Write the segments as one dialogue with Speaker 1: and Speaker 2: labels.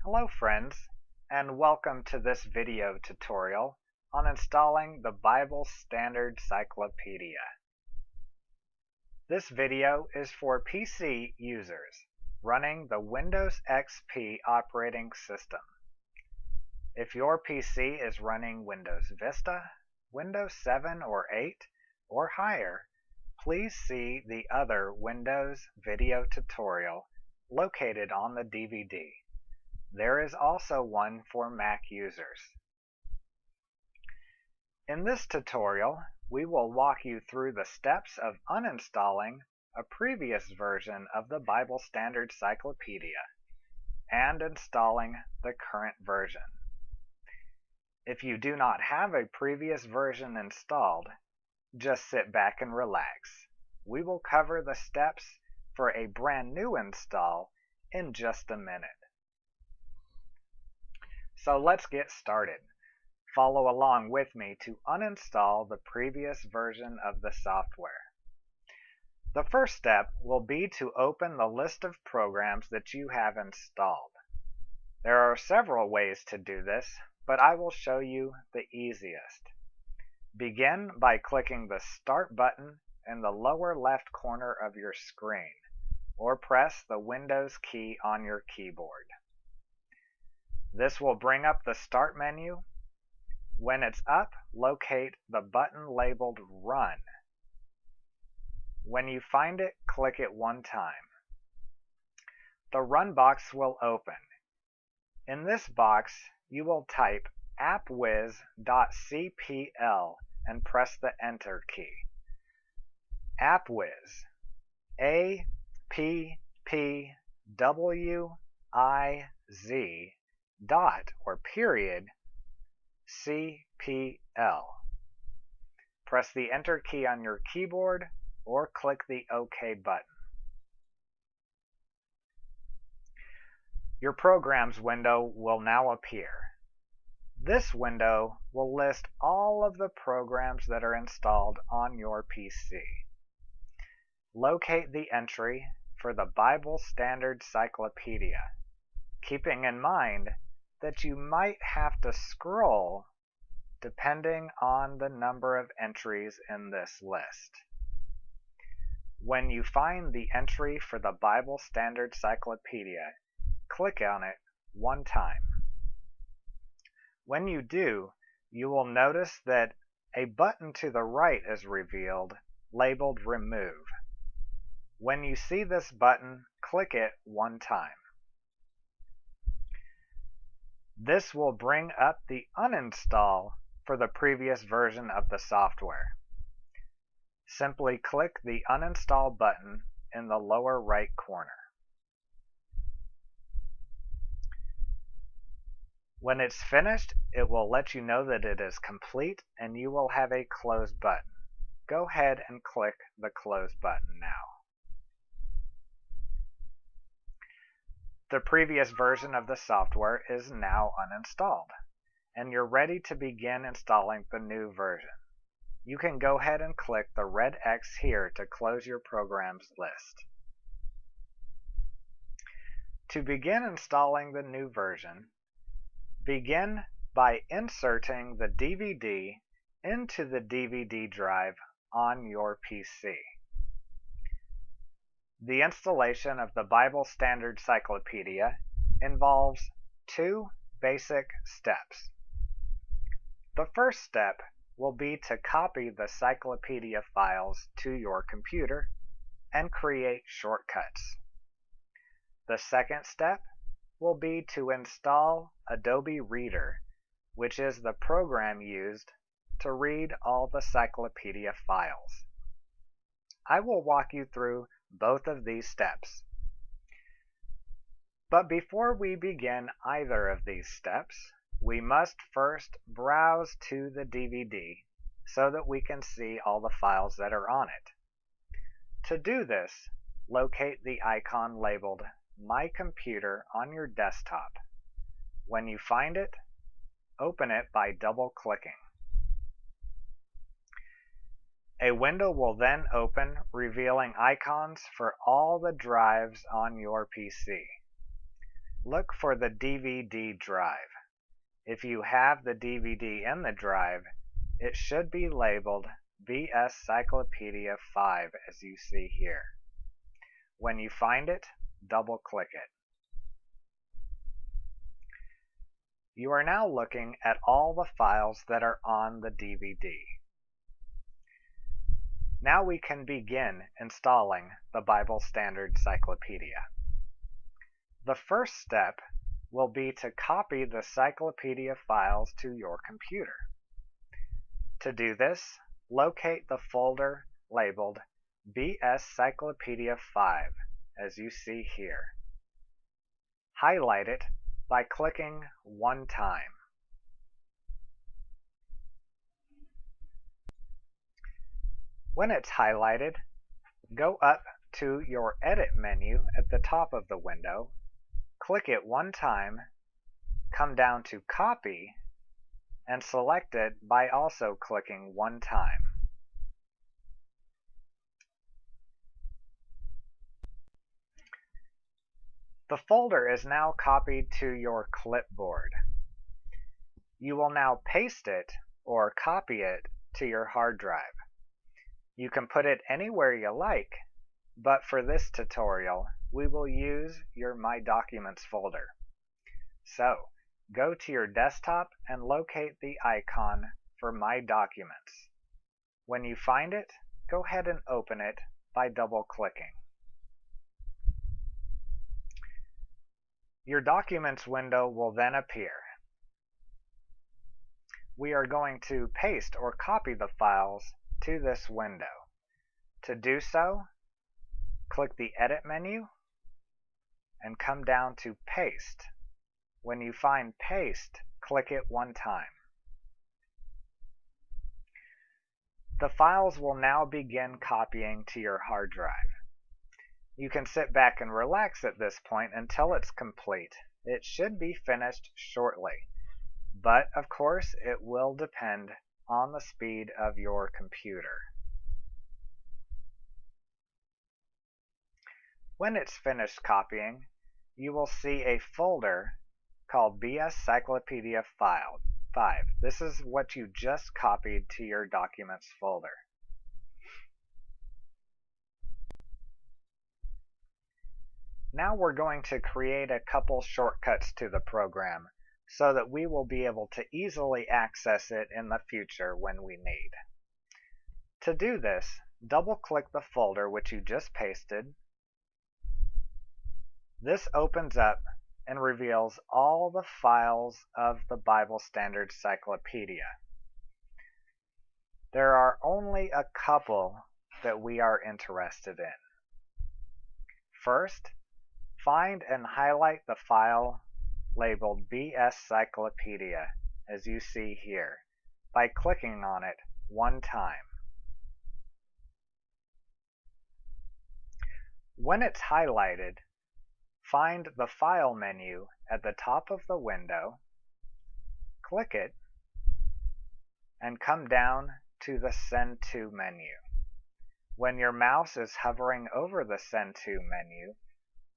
Speaker 1: Hello friends, and welcome to this video tutorial on installing the Bible Standard Cyclopedia. This video is for PC users running the Windows XP operating system. If your PC is running Windows Vista, Windows 7 or 8, or higher, please see the other Windows video tutorial located on the DVD. There is also one for Mac users. In this tutorial, we will walk you through the steps of uninstalling a previous version of the Bible Standard Cyclopedia and installing the current version. If you do not have a previous version installed, just sit back and relax. We will cover the steps for a brand new install in just a minute. So let's get started. Follow along with me to uninstall the previous version of the software. The first step will be to open the list of programs that you have installed. There are several ways to do this, but I will show you the easiest. Begin by clicking the Start button in the lower left corner of your screen, or press the Windows key on your keyboard. This will bring up the Start menu. When it's up, locate the button labeled Run. When you find it, click it one time. The Run box will open. In this box, you will type appwiz.cpl and press the Enter key. Appwiz, A-P-P-W-I-Z dot or period CPL. Press the Enter key on your keyboard or click the OK button. Your Programs window will now appear. This window will list all of the programs that are installed on your PC. Locate the entry for the Bible Standard Cyclopedia, keeping in mind that you might have to scroll depending on the number of entries in this list. When you find the entry for the Bible Standard Cyclopedia, click on it one time. When you do, you will notice that a button to the right is revealed, labeled Remove. When you see this button, click it one time. This will bring up the uninstall for the previous version of the software. Simply click the Uninstall button in the lower right corner. When it's finished, it will let you know that it is complete and you will have a Close button. Go ahead and click the Close button now. The previous version of the software is now uninstalled, and you're ready to begin installing the new version. You can go ahead and click the red X here to close your programs list. To begin installing the new version, begin by inserting the DVD into the DVD drive on your PC. The installation of the Bible Standard Cyclopedia involves two basic steps. The first step will be to copy the Cyclopedia files to your computer and create shortcuts. The second step will be to install Adobe Reader, which is the program used to read all the Cyclopedia files. I will walk you through both of these steps. But before we begin either of these steps, we must first browse to the DVD so that we can see all the files that are on it. To do this, locate the icon labeled My Computer on your desktop. When you find it, open it by double-clicking. A window will then open, revealing icons for all the drives on your PC. look for the DVD drive. If you have the DVD in the drive, it should be labeled BS Cyclopedia 5 as you see here. When you find it, double-click it. You are now looking at all the files that are on the DVD. Now we can begin installing the Bible Standard Cyclopedia. The first step will be to copy the Cyclopedia files to your computer. To do this, locate the folder labeled BS Cyclopedia 5 as you see here. Highlight it by clicking one time. When it's highlighted, go up to your Edit menu at the top of the window, click it one time, come down to Copy, and select it by also clicking one time. The folder is now copied to your clipboard. You will now paste it or copy it to your hard drive. You can put it anywhere you like, but for this tutorial, we will use your My Documents folder. So, go to your desktop and locate the icon for My Documents. When you find it, go ahead and open it by double-clicking. Your Documents window will then appear. We are going to paste or copy the files to this window. To do so, click the Edit menu and come down to Paste. When you find Paste, click it one time. The files will now begin copying to your hard drive. You can sit back and relax at this point until it's complete. It should be finished shortly, but of course it will depend on the speed of your computer. When it's finished copying, you will see a folder called BS Cyclopedia 5. This is what you just copied to your Documents folder. Now we're going to create a couple shortcuts to the program so that we will be able to easily access it in the future when we need. To do this, double-click the folder which you just pasted. This opens up and reveals all the files of the Bible Standard Cyclopedia. There are only a couple that we are interested in. First, find and highlight the file labeled BS Cyclopedia as you see here by clicking on it one time. When it's highlighted, find the File menu at the top of the window, click it, and come down to the Send To menu. When your mouse is hovering over the Send To menu,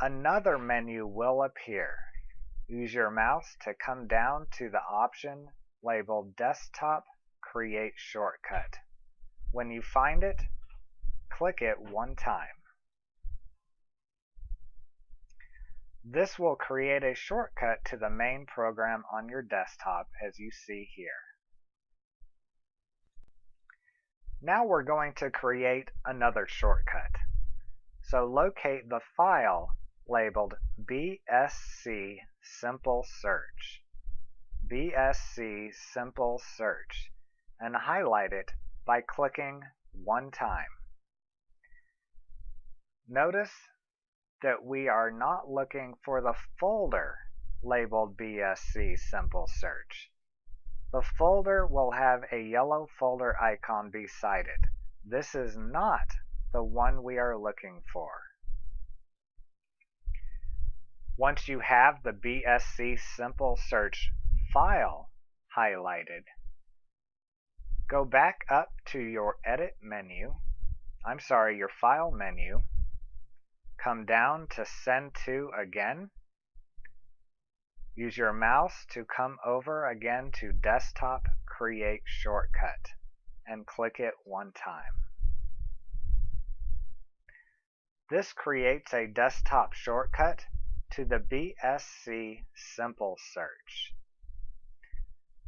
Speaker 1: another menu will appear. Use your mouse to come down to the option labeled Desktop Create Shortcut. When you find it, click it one time. This will create a shortcut to the main program on your desktop as you see here. Now we're going to create another shortcut. So locate the file labeled BSC Simple Search. BSC Simple Search, and highlight it by clicking one time. Notice that we are not looking for the folder labeled BSC Simple Search. The folder will have a yellow folder icon beside it. This is not the one we are looking for. Once you have the BSC Simple Search file highlighted, go back up to your your File menu, come down to Send To again, Use your mouse to come over again to Desktop Create Shortcut and click it one time. This creates a desktop shortcut to the BSC Simple Search.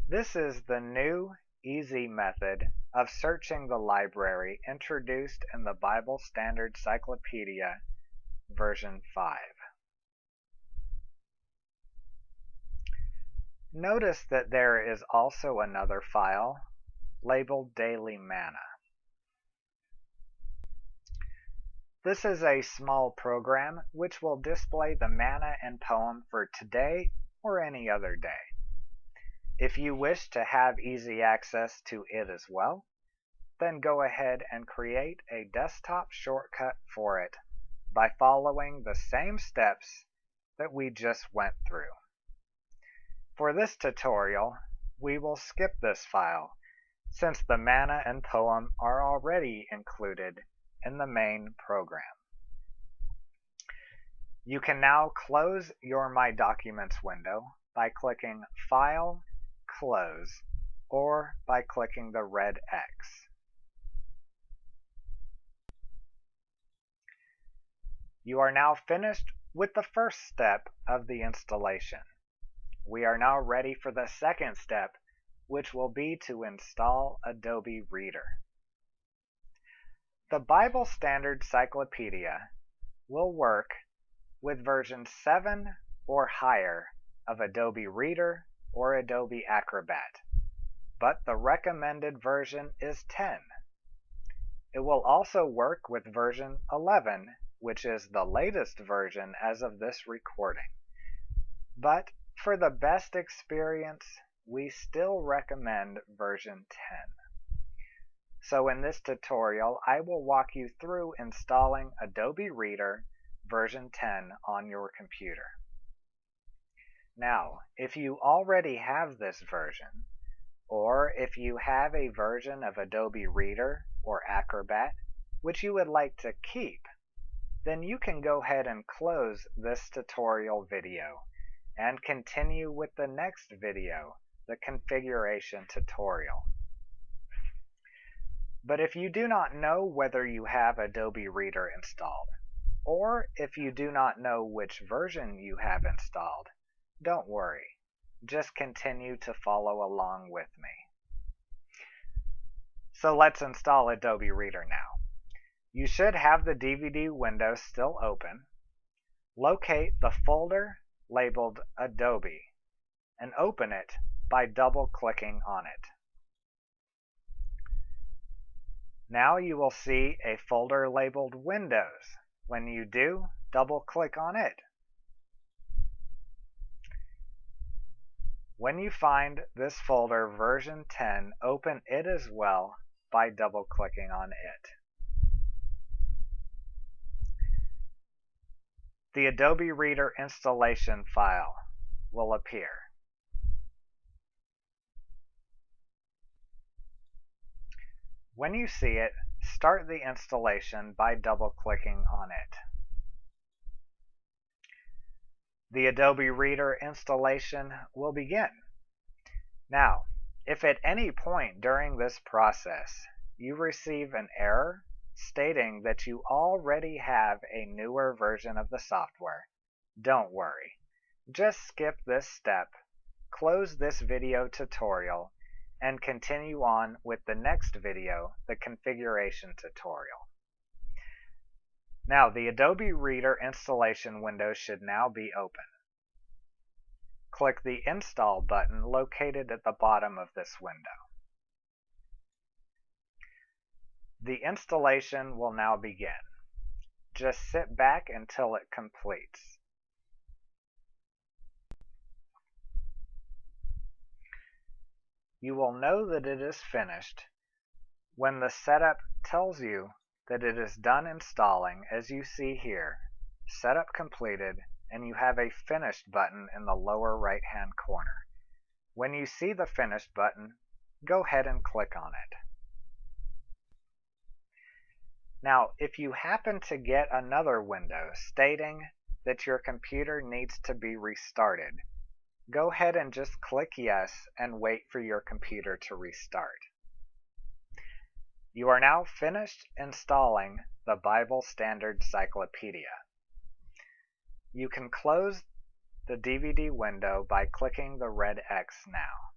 Speaker 1: This is the new, easy method of searching the library introduced in the Bible Standard Cyclopedia version 5. Notice that there is also another file labeled Daily Manna. This is a small program which will display the manna and poem for today or any other day. If you wish to have easy access to it as well, then go ahead and create a desktop shortcut for it by following the same steps that we just went through. For this tutorial, we will skip this file since the manna and poem are already included in the main program. You can now close your My Documents window by clicking File, Close, or by clicking the red X. You are now finished with the first step of the installation. We are now ready for the second step, which will be to install Adobe Reader. The Bible Standard Cyclopedia will work with version 7 or higher of Adobe Reader or Adobe Acrobat, but the recommended version is 10. It will also work with version 11, which is the latest version as of this recording. But for the best experience, we still recommend version 10. So in this tutorial, I will walk you through installing Adobe Reader version 10 on your computer. Now, if you already have this version, or if you have a version of Adobe Reader or Acrobat which you would like to keep, then you can go ahead and close this tutorial video and continue with the next video, the configuration tutorial. But if you do not know whether you have Adobe Reader installed, or if you do not know which version you have installed, don't worry. Just continue to follow along with me. So let's install Adobe Reader now. You should have the DVD window still open. Locate the folder labeled Adobe and open it by double-clicking on it. Now you will see a folder labeled Windows. When you do, double-click on it. When you find this folder version 10, open it as well by double-clicking on it. The Adobe Reader installation file will appear. When you see it, start the installation by double-clicking on it. The Adobe Reader installation will begin. Now, if at any point during this process you receive an error stating that you already have a newer version of the software, don't worry. Just skip this step, close this video tutorial, and continue on with the next video, the configuration tutorial. Now, the Adobe Reader installation window should now be open. Click the Install button located at the bottom of this window. The installation will now begin. Just sit back until it completes. You will know that it is finished when the setup tells you that it is done installing, as you see here, setup completed, and you have a Finished button in the lower right-hand corner. When you see the Finished button, go ahead and click on it. Now, if you happen to get another window stating that your computer needs to be restarted, go ahead and just click Yes and wait for your computer to restart. You are now finished installing the Bible Standard Cyclopedia. You can close the DVD window by clicking the red X now.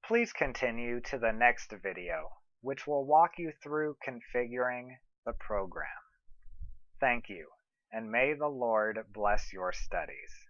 Speaker 1: Please continue to the next video, which will walk you through configuring the program. Thank you, and may the Lord bless your studies.